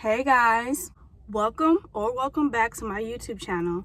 Hey guys, welcome back to my YouTube channel.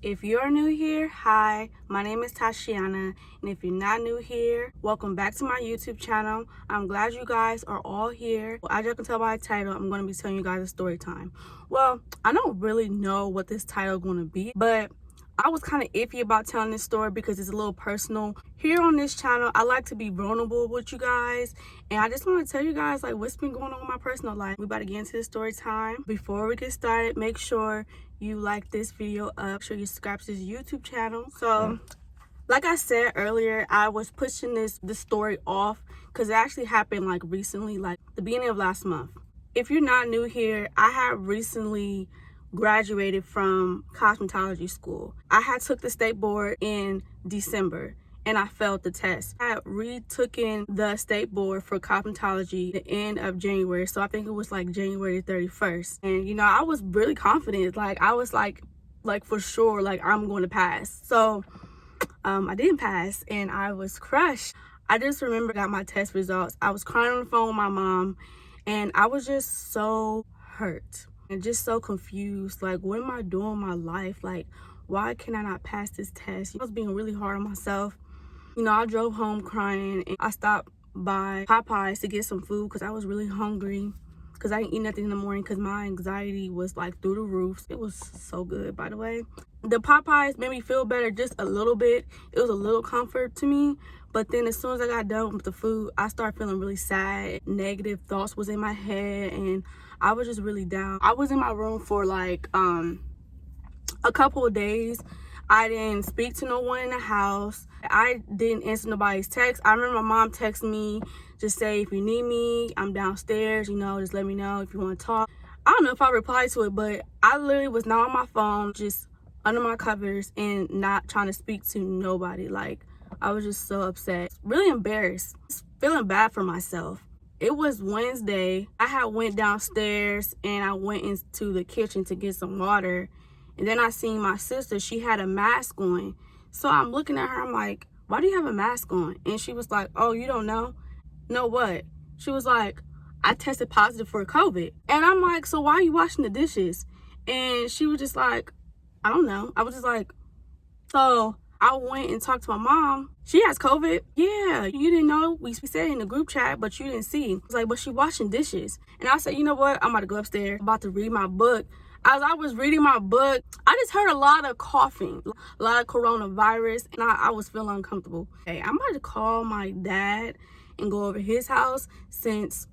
If you're new here, hi, my name is Tosheanna, and if you're not new here, welcome back to my YouTube channel. I'm glad you guys are all here. As you can tell by the title, I'm going to be telling you guys a story time. Well, I don't really know what this title is going to be, but I was kind of iffy about telling this story because it's a little personal. Here on this channel, I like to be vulnerable with you guys, and I just want to tell you guys like what's been going on in my personal life. We about to get into the story time. Before we get started, make sure you like this video up, make sure you subscribe to this YouTube channel. So like I said earlier, I was pushing this story off because it actually happened like recently, like the beginning of last month. If you're not new here, I have recently graduated from cosmetology school. I had took the state board in December and I failed the test. I had retooken the state board for cosmetology the end of January, so I think it was like January 31st. And you know, I was really confident, like I was like for sure, like I'm going to pass. So I didn't pass and I was crushed. I just remember got my test results. I was crying on the phone with my mom and I was just so hurt and just so confused. Like, what am I doing in my life? Like, why can I not pass this test? I was being really hard on myself. You know, I drove home crying and I stopped by Popeyes to get some food because I was really hungry because I didn't eat nothing in the morning because my anxiety was like through the roof. It was so good, by the way. The Popeyes made me feel better just a little bit. It was a little comfort to me. But then as soon as I got done with the food, I started feeling really sad. Negative thoughts was in my head and I was just really down. I was in my room for like a couple of days. I didn't speak to no one in the house. I didn't answer nobody's text. I remember my mom texted me, just say, if you need me, I'm downstairs, you know, just let me know if you want to talk. I don't know if I replied to it, but I literally was not on my phone, just under my covers and not trying to speak to nobody. Like, I was just so upset, really embarrassed, just feeling bad for myself. It was Wednesday. I had went downstairs and I went into the kitchen to get some water. And then I seen my sister, she had a mask on. So I'm looking at her, I'm like, why do you have a mask on? And she was like, oh, you don't know? Know what? She was like, I tested positive for COVID. And I'm like, so why are you washing the dishes? And she was just like, I don't know. I was just like, so I went and talked to my mom. She has COVID. Yeah, you didn't know. We said in the group chat, but you didn't see. I was like, but she washing dishes. And I said, you know what? I'm about to go upstairs. I'm about to read my book. As I was reading my book, I just heard a lot of coughing, a lot of coronavirus, and I was feeling uncomfortable. Okay, I'm about to call my dad and go over his house since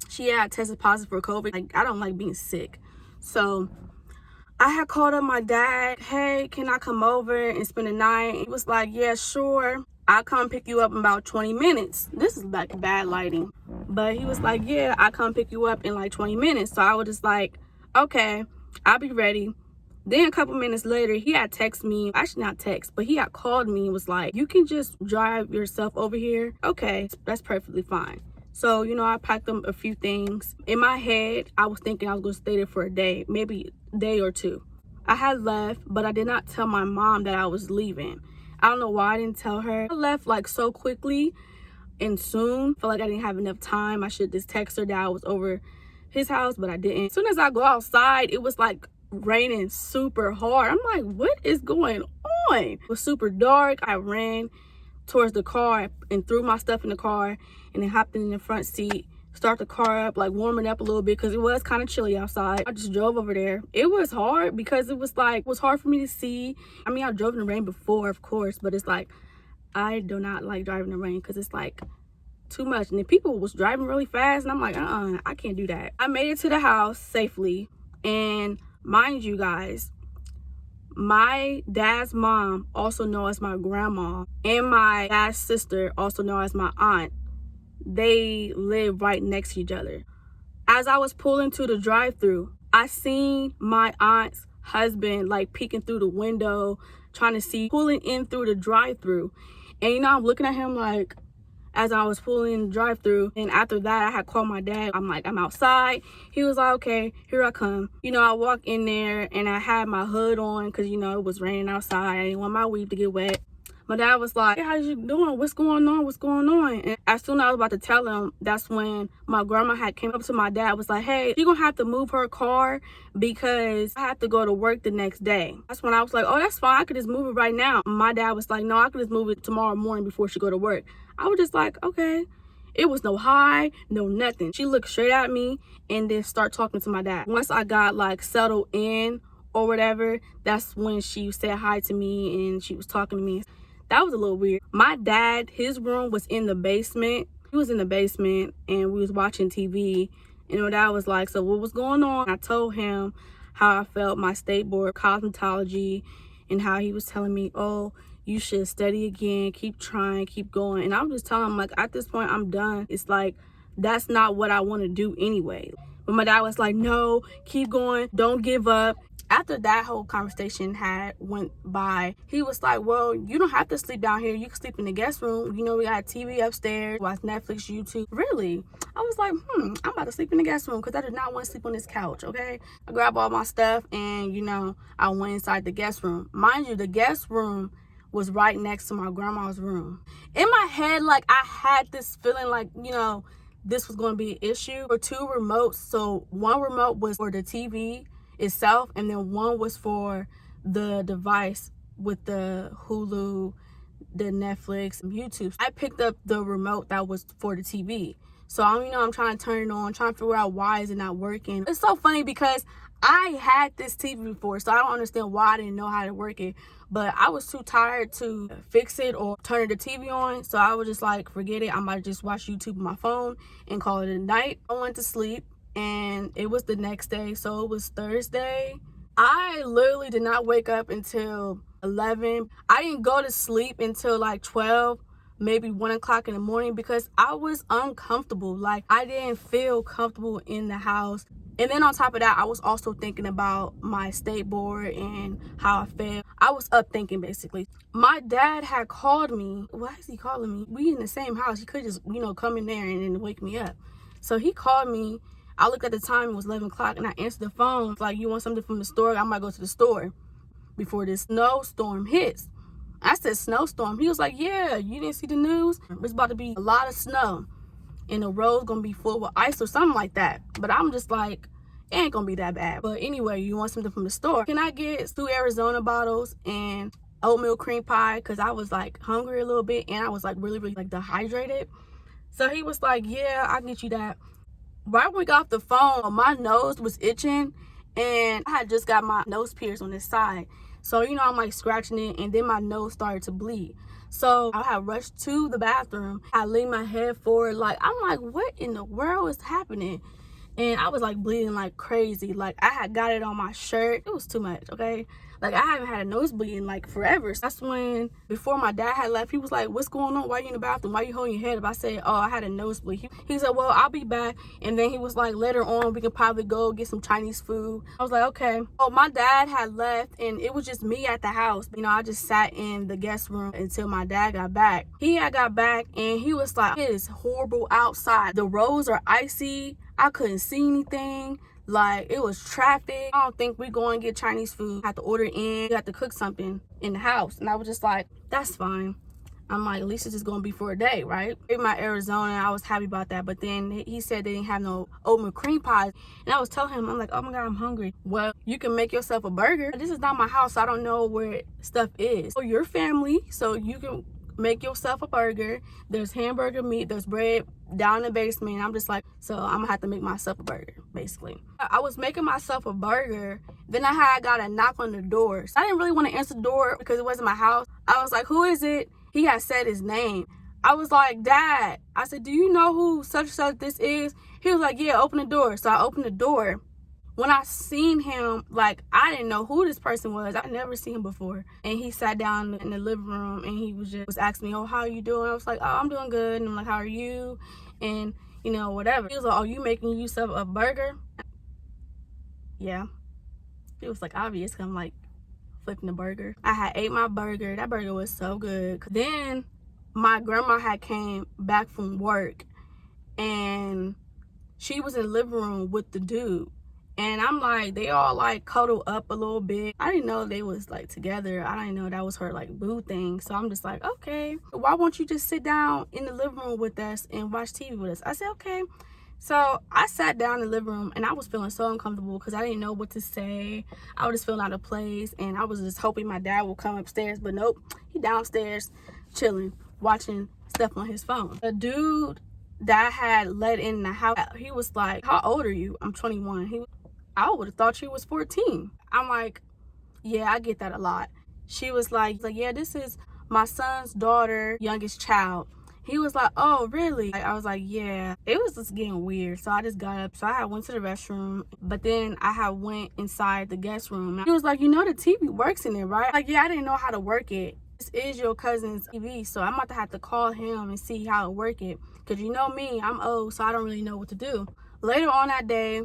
she had tested positive for COVID. Like, I don't like being sick. So I had called up my dad. Hey, can I come over and spend the night? He was like, yeah, sure. I'll come pick you up in about 20 minutes. This is like bad lighting. But he was like, yeah, I'll come pick you up in like 20 minutes. So I was just like, okay, I'll be ready. Then a couple minutes later, he had texted me, actually not text, but he had called me and was like, you can just drive yourself over here. Okay, that's perfectly fine. So, you know, I packed up a few things. In my head, I was thinking I was going to stay there for a day, maybe a day or two. I had left, but I did not tell my mom that I was leaving. I don't know why I didn't tell her. I left like so quickly and soon. I feel like I didn't have enough time. I should just text her that I was over his house, but I didn't. As soon as I go outside, it was like raining super hard. I'm like, what is going on? It was super dark. I ran towards the car and threw my stuff in the car and then hopped in the front seat, start the car up, like warming up a little bit because it was kind of chilly outside. I just drove over there. It was hard because it was hard for me to see. I mean, I drove in the rain before, of course, but it's like, I do not like driving in the rain because it's like too much. And then people was driving really fast and I'm like, I can't do that. I made it to the house safely. And mind you guys, my dad's mom, also known as my grandma, and my dad's sister, also known as my aunt, they live right next to each other. As I was pulling to the drive-thru, I seen my aunt's husband like peeking through the window, trying to see, pulling in through the drive-thru. And you know, I'm looking at him like, as I was pulling the drive-thru, and after that I had called my dad. I'm like, I'm outside. He was like, okay, here I come. You know, I walked in there and I had my hood on because, you know, it was raining outside. I didn't want my weave to get wet. My dad was like, hey, how you doing? What's going on? What's going on? And as soon as I was about to tell him, that's when my grandma had came up to my dad, was like, hey, you're gonna have to move her car because I have to go to work the next day. That's when I was like, oh, that's fine. I could just move it right now. My dad was like, no, I could just move it tomorrow morning before she go to work. I was just like, okay. It was no hi, no nothing. She looked straight at me and then start talking to my dad. Once I got like settled in or whatever, that's when she said hi to me and she was talking to me. That was a little weird. My dad, his room was in the basement. He was in the basement and we was watching TV. And my dad was like, so what was going on? I told him how I felt, my state board cosmetology, and how he was telling me, oh, you should study again, keep trying, keep going. And I was just telling him, like, at this point, I'm done. It's like, that's not what I want to do anyway. But my dad was like, no, keep going, don't give up. After that whole conversation had went by, he was like, well, you don't have to sleep down here. You can sleep in the guest room. You know, we got a TV upstairs, watch Netflix, YouTube. Really? I was like, I'm about to sleep in the guest room because I did not want to sleep on this couch, okay? I grabbed all my stuff and, you know, I went inside the guest room. Mind you, the guest room was right next to my grandma's room. In my head, like, I had this feeling like, you know, this was going to be an issue. For 2 remotes, so one remote was for the TV itself, and then one was for the device with the Hulu, the Netflix, and YouTube. I picked up the remote that was for the TV. So, you know, I'm trying to turn it on, trying to figure out why is it not working. It's so funny because I had this TV before, so I don't understand why I didn't know how to work it. But I was too tired to fix it or turn the TV on. So I was just like, forget it. I might just watch YouTube on my phone and call it a night. I went to sleep and it was the next day. So it was Thursday. I literally did not wake up until 11. I didn't go to sleep until like 12, maybe 1 o'clock in the morning because I was uncomfortable. Like, I didn't feel comfortable in the house. And then on top of that, I was also thinking about my state board and how I felt. I was up thinking, basically. My dad had called me. Why is he calling me? We in the same house. He could just, you know, come in there and then wake me up. So he called me. I looked at the time, it was 11 o'clock, and I answered the phone. Like, you want something from the store? I might go to the store before this snowstorm hits. I said, snowstorm? He was like, yeah, you didn't see the news? It's about to be a lot of snow. And the road's gonna be full with ice or something like that. But I'm just like, it ain't gonna be that bad. But anyway, you want something from the store? Can I get 2 Arizona bottles and oatmeal cream pie? Because I was like hungry a little bit and I was like really like dehydrated. So he was like, yeah, I'll get you that. Right when we got off the phone, my nose was itching and I had just got my nose pierced on this side. So, you know, I'm like scratching it and then my nose started to bleed. So I had rushed to the bathroom. I leaned my head forward. Like, I'm like, what in the world is happening? And I was like bleeding like crazy. Like, I had got it on my shirt. It was too much, okay? Like, I haven't had a nosebleed in like forever. So that's when, before my dad had left, he was like, what's going on? Why are you in the bathroom? Why are you holding your head up? I said, oh, I had a nosebleed. He said, well, I'll be back. And then he was like, later on, we can probably go get some Chinese food. I was like, okay. Well, my dad had left and it was just me at the house. You know, I just sat in the guest room until my dad got back. He had got back and he was like, it is horrible outside. The roads are icy. I couldn't see anything. Like, it was traffic. I don't think we're going to get Chinese food. I have to order in. We have to cook something in the house. And I was just like, that's fine. I'm like, at least it's just going to be for a day, right? In my Arizona, I was happy about that. But then he said they didn't have no oatmeal cream pies. And I was telling him, I'm like, oh my God, I'm hungry. Well, you can make yourself a burger. This is not my house. So I don't know where stuff is. For your family, so you can make yourself a burger. There's hamburger meat, there's bread down in the basement. I'm just like, so I'm gonna have to make myself a burger, basically. I was making myself a burger, then I got a knock on the door. So I didn't really want to answer the door because it wasn't my house. I was like, who is it? He had said his name. I was like, Dad, I said, do you know who such and such this is? He was like, yeah, open the door. So I opened the door. When I seen him, like, I didn't know who this person was. I never seen him before. And he sat down in the living room and he was asking me, oh, how are you doing? I was like, oh, I'm doing good. And I'm like, how are you? And, you know, whatever. He was like, oh, you making yourself a burger? Yeah. It was like obvious because I'm like flipping the burger. I had ate my burger. That burger was so good. Then my grandma had came back from work and she was in the living room with the dude. And I'm like, they all like cuddle up a little bit. I didn't know they was like together. I didn't know that was her like boo thing. So I'm just like, okay, why won't you just sit down in the living room with us and watch TV with us? I said, okay. So I sat down in the living room and I was feeling so uncomfortable because I didn't know what to say. I was just feeling out of place, and I was just hoping my dad would come upstairs, but nope, he downstairs chilling, watching stuff on his phone. The dude that I had let in the house, he was like, how old are you? I'm 21. I would have thought you was 14. I'm like, yeah, I get that a lot. She was like, yeah, this is my son's daughter, youngest child. He was like, oh, really? I was like, yeah. It was just getting weird. So I just got up. So I had went to the restroom, but then I had went inside the guest room. He was like, you know the TV works in there, right? Like, yeah, I didn't know how to work it. This is your cousin's TV, so I'm about to have to call him and see how to work it. Because you know me, I'm old, so I don't really know what to do. Later on that day,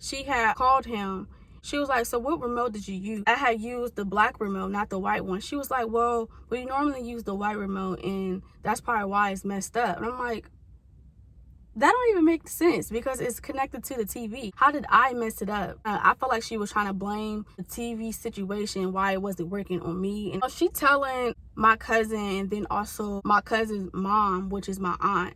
she had called him. She was like, so what remote did you use? I had used the black remote, not the white one. She was like, well, we normally use the white remote, and that's probably why it's messed up. And I'm like, that don't even make sense because it's connected to the TV. How did I mess it up? I felt like she was trying to blame the TV situation, why it wasn't working, on me. And she telling my cousin, and then also my cousin's mom, which is my aunt,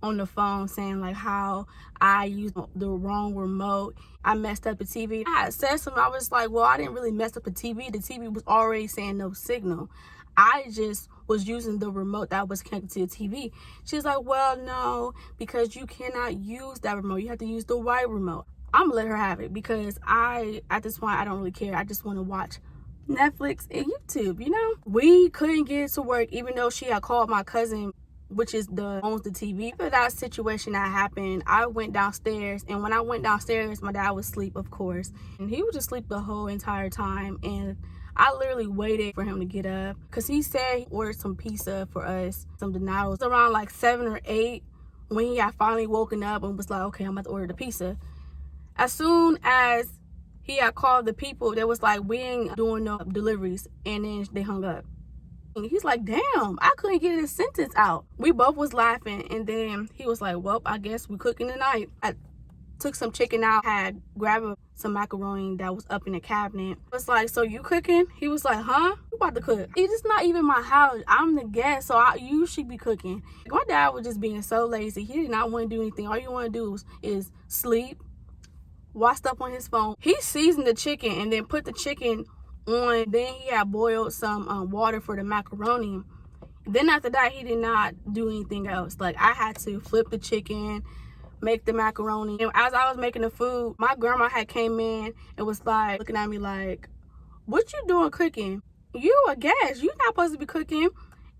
on the phone, saying like how I used the wrong remote. I messed up the TV. I had said something. I was like, well, I didn't really mess up the TV. The TV was already saying no signal. I just was using the remote that was connected to the TV. She's like, well, no, because you cannot use that remote. You have to use the white remote. I'm gonna let her have it because at this point, I don't really care. I just want to watch Netflix and YouTube, you know? We couldn't get it to work, even though she had called my cousin, which is owns the TV. After that situation that happened, I went downstairs, and when I went downstairs, my dad was asleep, of course, and he was just asleep the whole entire time. And I literally waited for him to get up because he said he ordered some pizza for us, some donatos, around like 7 or 8 when he had finally woken up and was like, okay, I'm about to order the pizza. As soon as he had called the people, they was like, we ain't doing no deliveries, and then they hung up. He's like, damn, I couldn't get his sentence out. We both was laughing, and then he was like, well, I guess we cooking tonight. I took some chicken out, had grabbed some macaroni that was up in the cabinet. I was like, so you cooking? He was like, huh? You about to cook? It's just not even my house. I'm the guest, so you should be cooking. My dad was just being so lazy. He did not want to do anything. All you want to do is sleep, watch stuff on his phone. He seasoned the chicken and then put the chicken on. Then he had boiled some water for the macaroni. Then after that, he did not do anything else. Like, I had to flip the chicken, make the macaroni. And as I was making the food, my grandma had came in and was like looking at me like, what you doing cooking? You a guest, you not supposed to be cooking.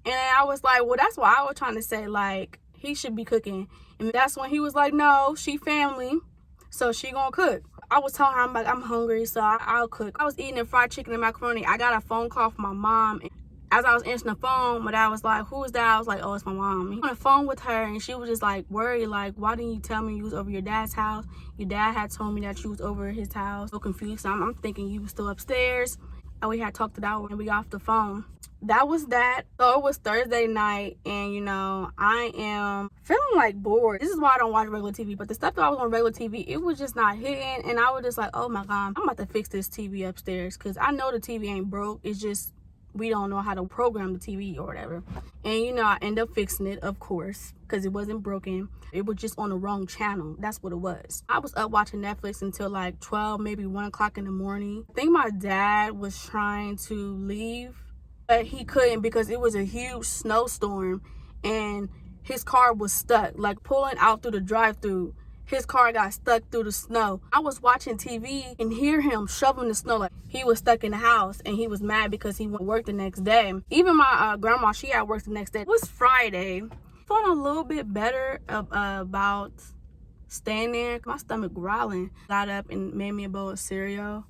And I was like, well, that's what I was trying to say, like, he should be cooking. And that's when he was like, no, she family, so she gonna cook. I was telling her, I'm like, I'm hungry, so I'll cook. I was eating the fried chicken and macaroni. I got a phone call from my mom. And as I was answering the phone, my dad was like, who is that? I was like, oh, it's my mom. He on the phone with her, and she was just like worried, like, why didn't you tell me you was over your dad's house? Your dad had told me that you was over his house. So confused. So I'm thinking you was still upstairs. And we had talked it out when we got off the phone. That was that. So it was Thursday night, and you know, I am feeling like bored. This is why I don't watch regular TV, but the stuff that I was on regular TV, it was just not hitting. And I was just like, oh my God, I'm about to fix this TV upstairs, because I know the TV ain't broke. It's just we don't know how to program the TV or whatever. And you know, I end up fixing it, of course, because it wasn't broken. It was just on the wrong channel. That's what it was. I was up watching Netflix until like 12, maybe 1 o'clock in the morning. I think my dad was trying to leave, but he couldn't because it was a huge snowstorm and his car was stuck, like pulling out through the drive-through. His car got stuck through the snow. I was watching TV and hear him shoveling the snow, like he was stuck in the house, and he was mad because he went to work the next day. Even my grandma, she had work the next day. It was Friday. Feeling a little bit better about staying there. My stomach growling. Got up and made me a bowl of cereal.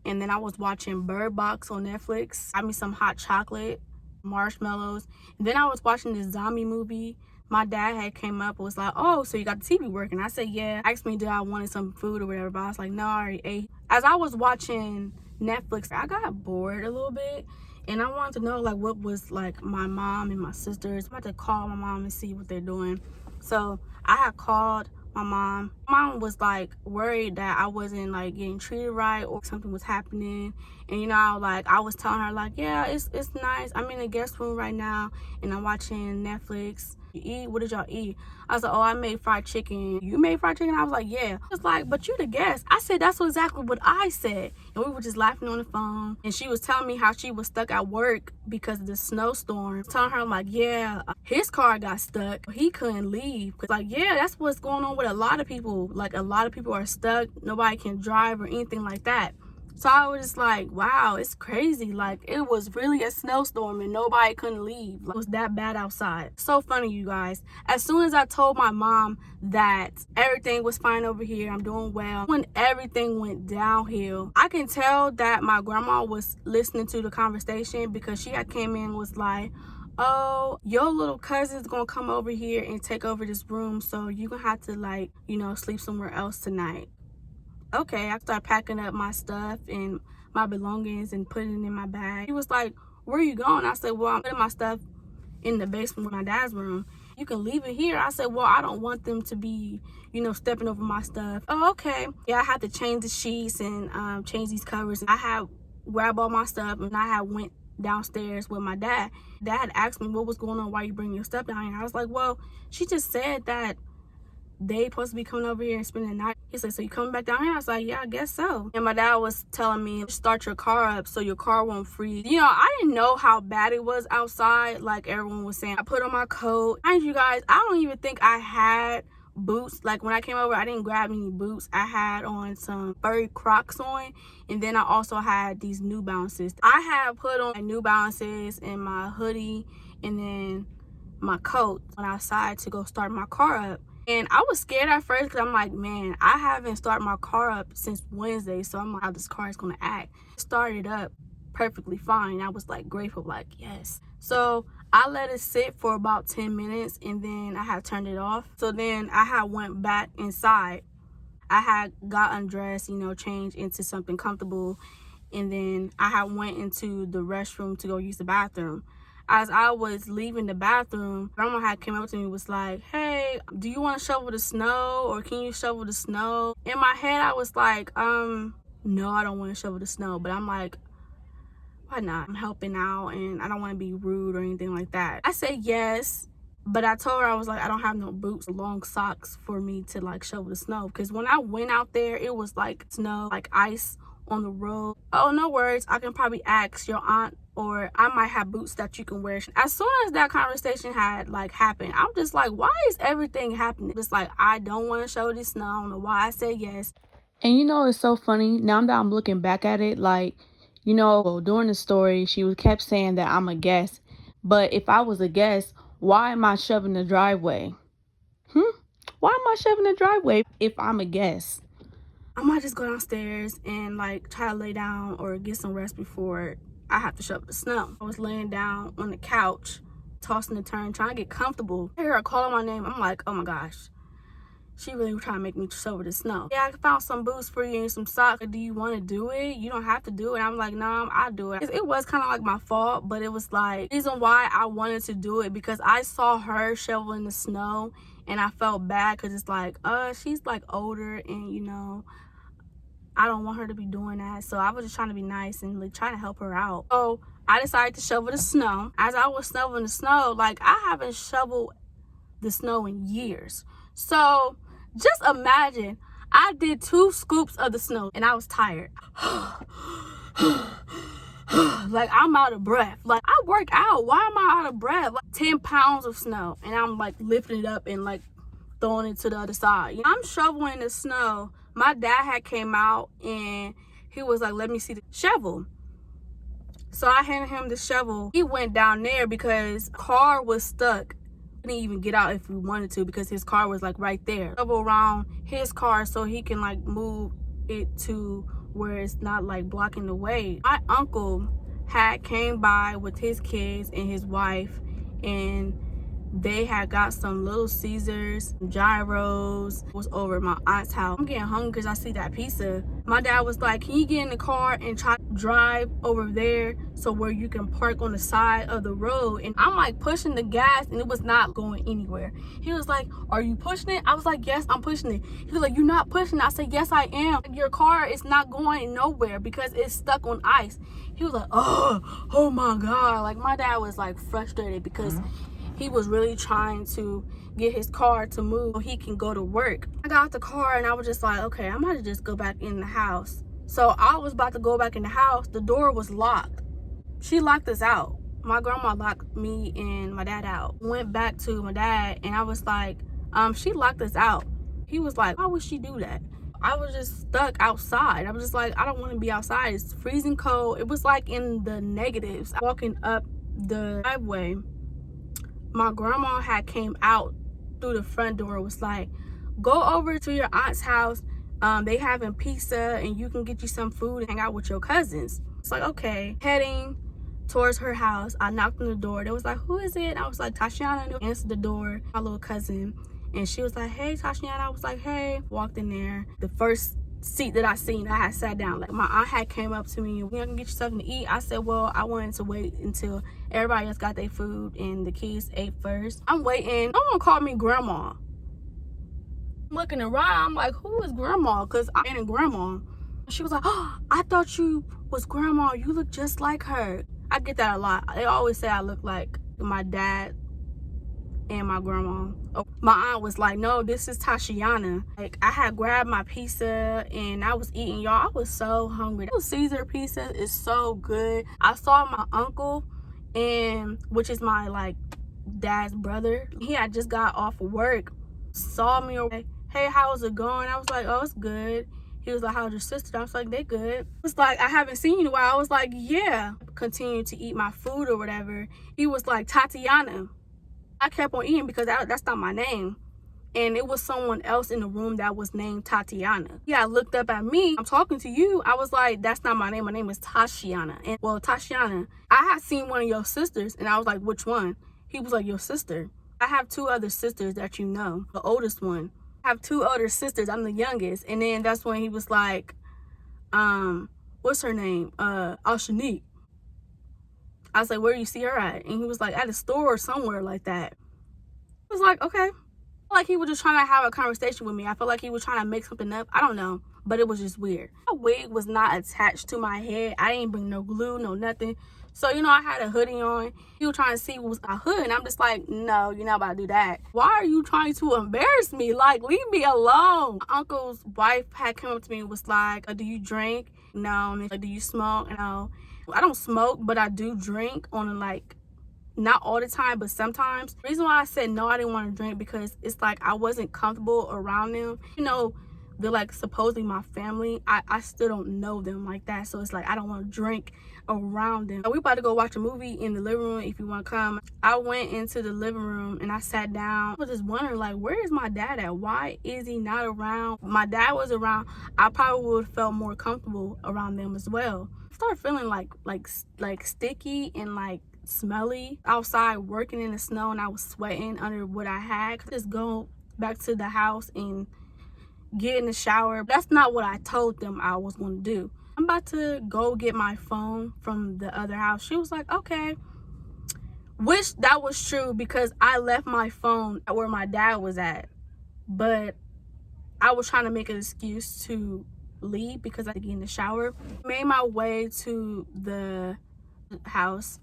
And then I was watching Bird Box on Netflix. Got me some hot chocolate, marshmallows. And then I was watching this zombie movie. My dad had came up and was like, oh, so you got the TV working? I said, yeah. Asked me did I wanted some food or whatever, but I was like, no, I already ate. As I was watching Netflix, I got bored a little bit, and I wanted to know like what was like my mom and my sisters. I'm about to call my mom and see what they're doing. So I had called my mom. Mom was like worried that I wasn't like getting treated right or something was happening. And you know, like I was telling her like, yeah, it's nice. I'm in the guest room right now and I'm watching Netflix. You eat? What did y'all eat? I was like, oh, I made fried chicken. You made fried chicken? I was like, yeah. It's like, but you the guest. I said, that's exactly what I said. And we were just laughing on the phone. And she was telling me how she was stuck at work because of the snowstorm. Telling her, I'm like, yeah, his car got stuck. He couldn't leave. Like, yeah, that's what's going on with a lot of people. Like, a lot of people are stuck. Nobody can drive or anything like that. So I was just like, wow, it's crazy. Like, it was really a snowstorm and nobody couldn't leave. Like, it was that bad outside. So funny, you guys. As soon as I told my mom that everything was fine over here, I'm doing well, when everything went downhill, I can tell that my grandma was listening to the conversation because she had came in and was like, oh, your little cousin's gonna come over here and take over this room, so you're gonna have to, like, you know, sleep somewhere else tonight. Okay, I started packing up my stuff and my belongings and putting it in my bag. He was like, where are you going? I said, well, I'm putting my stuff in the basement of my dad's room. You can leave it here. I said, well, I don't want them to be, you know, stepping over my stuff. Oh, okay. Yeah, I had to change the sheets and change these covers. I had grabbed all my stuff and I had went downstairs with my dad. Dad had asked me what was going on, why you bringing your stuff down here. I was like, well, she just said that they supposed to be coming over here and spending the night. He said, so you coming back down here? I was like, yeah, I guess so. And my dad was telling me, start your car up so your car won't freeze. You know, I didn't know how bad it was outside, like everyone was saying. I put on my coat. Mind you guys, I don't even think I had boots. Like when I came over, I didn't grab any boots. I had on some furry Crocs on, and then I also had these New Balances. I had put on my New Balances and my hoodie and then my coat went outside to go start my car up. And I was scared at first because I'm like, man, I haven't started my car up since Wednesday. So I'm like, how this car is going to act. Started up perfectly fine. I was like grateful, like, yes. So I let it sit for about 10 minutes and then I had turned it off. So then I had went back inside. I had got undressed, you know, changed into something comfortable. And then I had went into the restroom to go use the bathroom. As I was leaving the bathroom, grandma had came up to me and was like, hey, do you want to shovel the snow or can you shovel the snow? In my head, I was like, no, I don't want to shovel the snow. But I'm like, why not? I'm helping out and I don't want to be rude or anything like that. I said yes, but I told her, I was like, I don't have no boots, long socks for me to like shovel the snow. Because when I went out there, it was like snow, like ice on the road. Oh, no worries. I can probably ask your aunt, or I might have boots that you can wear. As soon as that conversation had like happened, I'm just like, why is everything happening? It's like, I don't want to show this snow. I don't know why I said yes. And you know, it's so funny now that I'm looking back at it, like, you know, well, during the story, she was kept saying that I'm a guest. But if I was a guest, why am I shoving the driveway? Why am I shoving the driveway if I'm a guest? I might just go downstairs and like try to lay down or get some rest before I have to shovel the snow. I was laying down on the couch, tossing and turning, trying to get comfortable. I hear her calling my name. I'm like, oh my gosh. She really was trying to make me shovel the snow. Yeah, I found some boots for you and some socks. Do you want to do it? You don't have to do it. I'm like, no, I'll do it. It was kind of like my fault, but it was like, the reason why I wanted to do it because I saw her shoveling the snow and I felt bad because it's like, she's like older and, you know, I don't want her to be doing that. So I was just trying to be nice and like trying to help her out. So I decided to shovel the snow. As I was shoveling the snow, like I haven't shoveled the snow in years. So just imagine I did 2 scoops of the snow and I was tired. Like I'm out of breath. Like I work out. Why am I out of breath? Like 10 pounds of snow and I'm like lifting it up and like throwing it to the other side. You know, I'm shoveling the snow. My dad had came out and he was like, let me see the shovel. So I handed him the shovel. He went down there because car was stuck. He didn't even get out if we wanted to because his car was like right there. Shovel around his car so he can like move it to where it's not like blocking the way. My uncle had came by with his kids and his wife and they had got some Little Caesars, gyros. Was over at my aunt's house. I'm getting hungry because I see that pizza. My dad was like, can you get in the car and try to drive over there so where you can park on the side of the road? And I'm like pushing the gas and it was not going anywhere. He was like, are you pushing it? I was like, yes, I'm pushing it. He was like, you're not pushing it. I said, yes, I am. Your car is not going nowhere because it's stuck on ice. He was like, oh my God. Like, my dad was like frustrated because he was really trying to get his car to move so he can go to work. I got out the car and I was just like, okay, I'm gonna just go back in the house. So I was about to go back in the house. The door was locked. She locked us out. My grandma locked me and my dad out. Went back to my dad and I was like, she locked us out. He was like, why would she do that? I was just stuck outside. I was just like, I don't want to be outside. It's freezing cold. It was like in the negatives. Walking up the driveway, my grandma had came out through the front door. Was like, go over to your aunt's house. They having pizza and you can get you some food and hang out with your cousins. It's like, okay. Heading towards her house, I knocked on the door. They was like, who is it? I was like, Tosheanna. Answered the door, my little cousin. And she was like, hey, Tosheanna. I was like, hey. Walked in there. The first seat that I seen, I had sat down. Like, my aunt had came up to me, you can get you something to eat. I said, well, I wanted to wait until everybody else got their food and the kids ate first. I'm waiting. Someone called me grandma. I'm looking around. I'm like, who is grandma? Because I ain't grandma. She was like, oh, I thought you was grandma. You look just like her. I get that a lot. They always say I look like my dad and my grandma. My aunt was like, no, this is Tosheanna. Like, I had grabbed my pizza and I was eating, y'all. I was so hungry. Little Caesar pizza is so good. I saw my uncle, and which is my like dad's brother. He had just got off of work, saw me, like, hey, how's it going? I was like, oh, it's good. He was like, how's your sister? I was like, they good. It's like, I haven't seen you in a while. I was like, yeah. Continued to eat my food or whatever. He was like, Tatiana. I kept on eating because that's not my name. And it was someone else in the room that was named Tatiana. Yeah, looked up at me. I'm talking to you. I was like, that's not my name. My name is Tosheanna. And well, Tosheanna, I had seen one of your sisters. And I was like, which one? He was like, your sister. I have two other sisters that you know. The oldest one. I have two older sisters. I'm the youngest. And then that's when he was like, what's her name? Shanique. I was like, where do you see her at? And he was like, at a store or somewhere like that. I was like, okay. I felt like he was just trying to have a conversation with me. I felt like he was trying to make something up. I don't know. But it was just weird. My wig was not attached to my head. I didn't bring no glue, no nothing. So, you know, I had a hoodie on. He was trying to see what was my hood. And I'm just like, no, you're not about to do that. Why are you trying to embarrass me? Like, leave me alone. My uncle's wife had come up to me and was like, do you drink? No. And like, do you smoke? No. I don't smoke, but I do drink on a, like, not all the time, but sometimes. The reason why I said no, I didn't want to drink because it's like I wasn't comfortable around them. You know, they're like supposedly my family. I still don't know them like that. So it's like I don't want to drink around them. We about to go watch a movie in the living room if you want to come. I went into the living room and I sat down. I was just wondering, like, where is my dad at? Why is he not around? My dad was around. I probably would have felt more comfortable around them as well. I started feeling like sticky and like smelly outside working in the snow, and I was sweating under what I had. Just go back to the house and get in the shower. That's not what I told them I was going to do. I'm about to go get my phone from the other house. She was like, okay. Which that was true because I left my phone where my dad was at. But I was trying to make an excuse to leave because I had to get in the shower. Made my way to the house.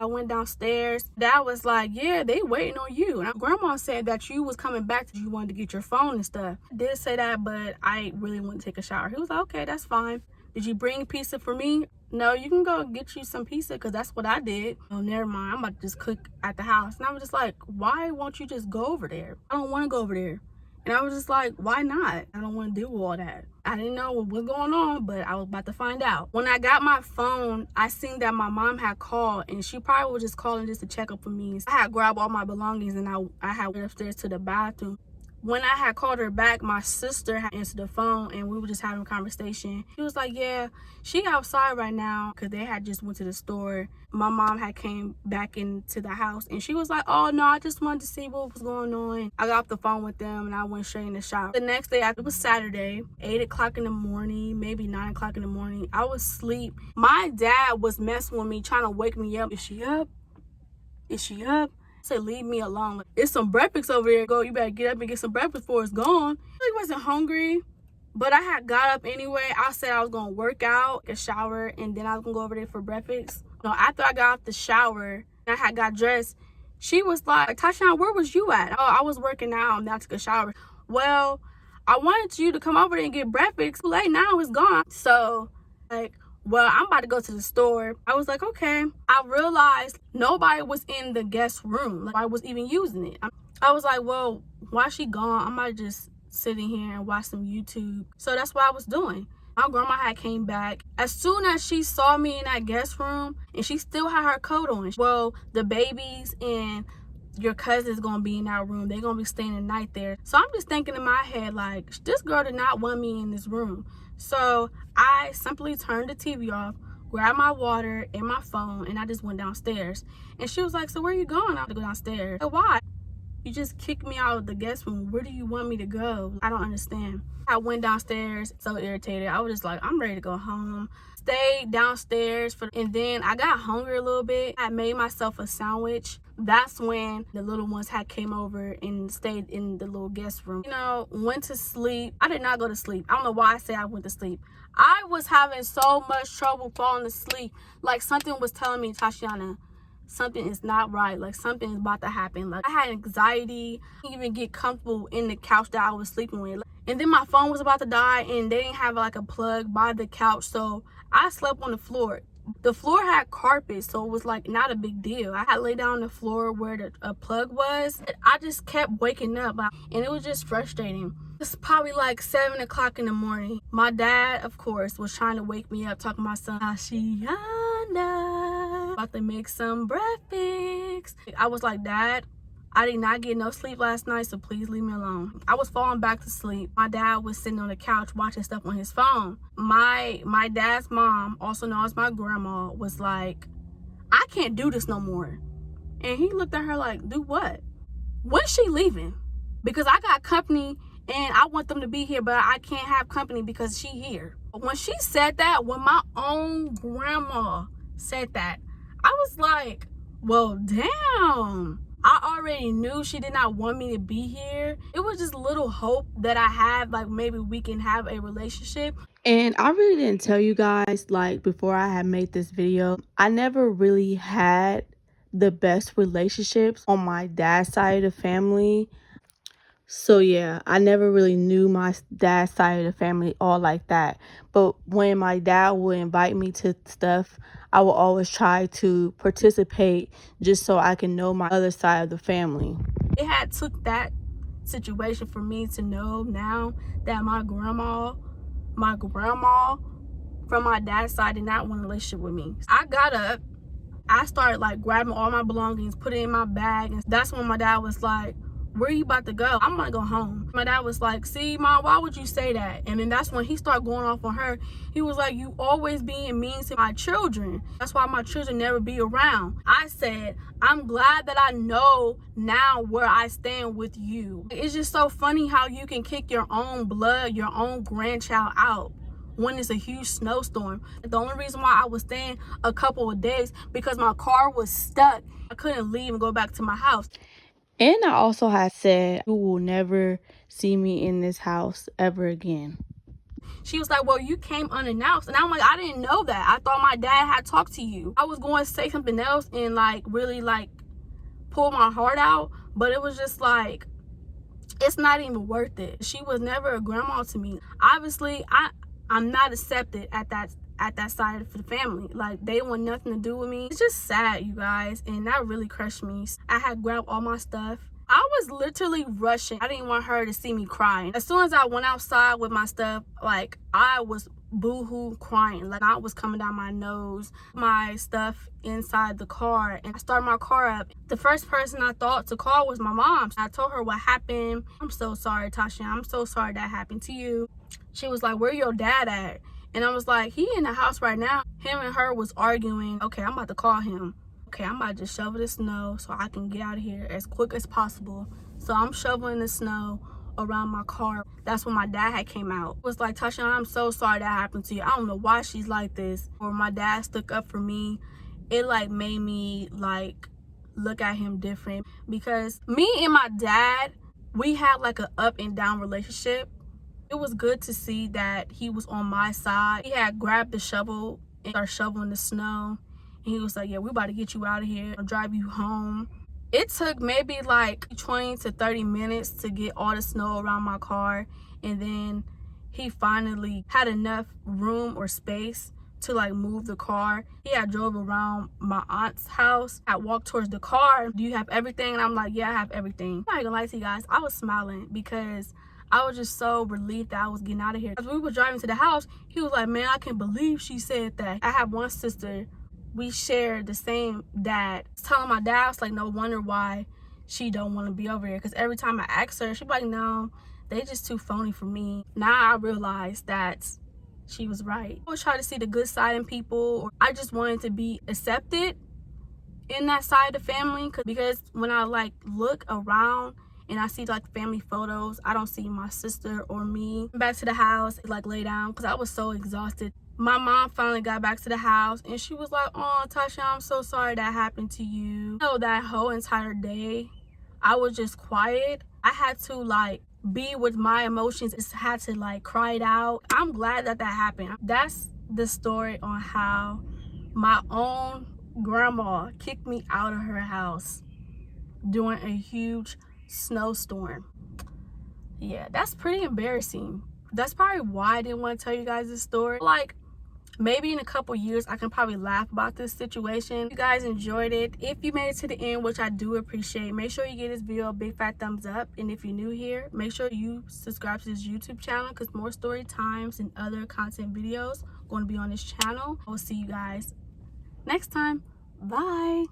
I went downstairs. Dad was like, yeah, they waiting on you. And grandma said that you was coming back, that you wanted to get your phone and stuff. I did say that, but I really want to take a shower. He was like, okay, that's fine. Did you bring pizza for me? No, you can go get you some pizza because that's what I did. Oh, never mind. I'm about to just cook at the house. And I was just like, why won't you just go over there? I don't want to go over there. And I was just like, why not? I don't want to do all that. I didn't know what was going on, but I was about to find out. When I got my phone, I seen that my mom had called, and she probably was just calling just to check up for me. I had grabbed all my belongings, and I had went upstairs to the bathroom. When I had called her back, my sister had answered the phone and we were just having a conversation. She was like, yeah, she outside right now because they had just went to the store. My mom had came back into the house and she was like, oh no, I just wanted to see what was going on. I got off the phone with them and I went straight in the shower. The next day, it was Saturday, 8 o'clock in the morning, maybe 9 o'clock in the morning. I was asleep. My dad was messing with me, trying to wake me up. Is she up? Is she up? Said, leave me alone. Like, it's some breakfast over there. Go, you better get up and get some breakfast before it's gone. I wasn't hungry, but I had got up anyway. I said I was gonna work out, get a shower, and then I was gonna go over there for breakfast. No, after I got off the shower and I had got dressed, she was like, Tosheanna, where was you at? Oh, I was working out and I took a shower. Well, I wanted you to come over there and get breakfast. Too late now, it's gone. So, like, well, I'm about to go to the store. I was like, okay. I realized nobody was in the guest room. Like, I was even using it. I was like, well, why she gone? I might just sitting here and watch some YouTube. So that's what I was doing. My grandma had came back. As soon as she saw me in that guest room, and she still had her coat on. Well, the babies and your cousin's gonna be in that room. They're gonna be staying the night there. So I'm just thinking in my head, like, this girl did not want me in this room. So I simply turned the TV off, grabbed my water and my phone, and I just went downstairs. And she was like, so where are you going? I have to go downstairs. I said, why? You just kicked me out of the guest room. Where do you want me to go? I don't understand. I went downstairs, so irritated. I was just like, I'm ready to go home. Stayed downstairs, and then I got hungry a little bit. I made myself a sandwich. That's when the little ones had came over and stayed in the little guest room. You know, went to sleep. I did not go to sleep. I don't know why I say I went to sleep. I was having so much trouble falling asleep. Like, something was telling me, Tosheanna, something is not right. Like, something is about to happen. Like, I had anxiety. I didn't even get comfortable in the couch that I was sleeping with. And then my phone was about to die and they didn't have like a plug by the couch. So I slept on the floor. The floor had carpet, so it was like not a big deal. I had laid down on the floor where the plug was. I just kept waking up and it was just frustrating. It's probably like 7 o'clock in the morning. My dad, of course, was trying to wake me up, talking about some Tosheanna, about to make some breakfast. I was like, Dad, I did not get no sleep last night, so please leave me alone. I was falling back to sleep. My dad was sitting on the couch watching stuff on his phone. My dad's mom, also known as my grandma, was like, I can't do this no more. And he looked at her like, do what? When's she leaving? Because I got company and I want them to be here, but I can't have company because she here. When she said that, when my own grandma said that, I was like, well, damn. I already knew she did not want me to be here. It was just little hope that I had, like maybe we can have a relationship. And I really didn't tell you guys, like, before I had made this video, I never really had the best relationships on my dad's side of the family. So yeah, I never really knew my dad's side of the family all like that. But when my dad would invite me to stuff, I will always try to participate just so I can know my other side of the family. It had took that situation for me to know now that my grandma from my dad's side did not want a relationship with me. I got up, I started like grabbing all my belongings, put it in my bag, and that's when my dad was like, where are you about to go? I'm gonna go home. My dad was like, see, Mom, why would you say that? And then that's when he started going off on her. He was like, you always being mean to my children. That's why my children never be around. I said, I'm glad that I know now where I stand with you. It's just so funny how you can kick your own blood, your own grandchild out when it's a huge snowstorm. The only reason why I was staying a couple of days because my car was stuck. I couldn't leave and go back to my house. And I also had said, you will never see me in this house ever again. She was like, well, you came unannounced. And I'm like, I didn't know that. I thought my dad had talked to you. I was going to say something else and like really like pull my heart out. But it was just like, it's not even worth it. She was never a grandma to me. Obviously, I'm not accepted at that side of the family. Like, they want nothing to do with me. It's just sad, you guys, and that really crushed me. I had grabbed all my stuff. I was literally rushing. I didn't want her to see me crying. As soon as I went outside with my stuff, like, I was boo-hoo crying. Like, I was coming down my nose, my stuff inside the car, and I started my car up. The first person I thought to call was my mom. I told her what happened. I'm so sorry, Tosheanna. I'm so sorry that happened to you. She was like, where your dad at? And I was like, he in the house right now. Him and her was arguing. Okay, I'm about to call him. Okay, I'm about to shovel the snow so I can get out of here as quick as possible. So I'm shoveling the snow around my car. That's when my dad had came out. It was like, Tosheanna, I'm so sorry that happened to you. I don't know why she's like this. Or my dad stuck up for me. It like made me like look at him different, because me and my dad, we had like an up and down relationship. It was good to see that he was on my side. He had grabbed the shovel and started shoveling the snow. And he was like, yeah, we about to get you out of here. I'll drive you home. It took maybe like 20 to 30 minutes to get all the snow around my car. And then he finally had enough room or space to like move the car. He had drove around my aunt's house. I walked towards the car. Do you have everything? And I'm like, yeah, I have everything. I'm not gonna lie to you guys, I was smiling because I was just so relieved that I was getting out of here. As we were driving to the house, he was like, man, I can't believe she said that. I have one sister, we shared the same dad. I was telling my dad, I was like, no wonder why she don't want to be over here. Because every time I ask her, she'd be like, no, they just too phony for me. Now I realize that she was right. I always try to see the good side in people. I just wanted to be accepted in that side of the family. Because when I like look around and I see like family photos, I don't see my sister or me. Back to the house, like lay down because I was so exhausted. My mom finally got back to the house and she was like, oh, Tasha, I'm so sorry that happened to you. So that whole entire day, I was just quiet. I had to like be with my emotions. I had to like cry it out. I'm glad that that happened. That's the story on how my own grandma kicked me out of her house during a huge snowstorm. Yeah, that's pretty embarrassing. That's probably why I didn't want to tell you guys this story. Like, maybe in a couple years I can probably laugh about this situation. If you guys enjoyed it, if you made it to the end, which I do appreciate, make sure you give this video a big fat thumbs up. And if you're new here, make sure you subscribe to this YouTube channel, because more story times and other content videos are going to be on this channel. I will see you guys next time. Bye.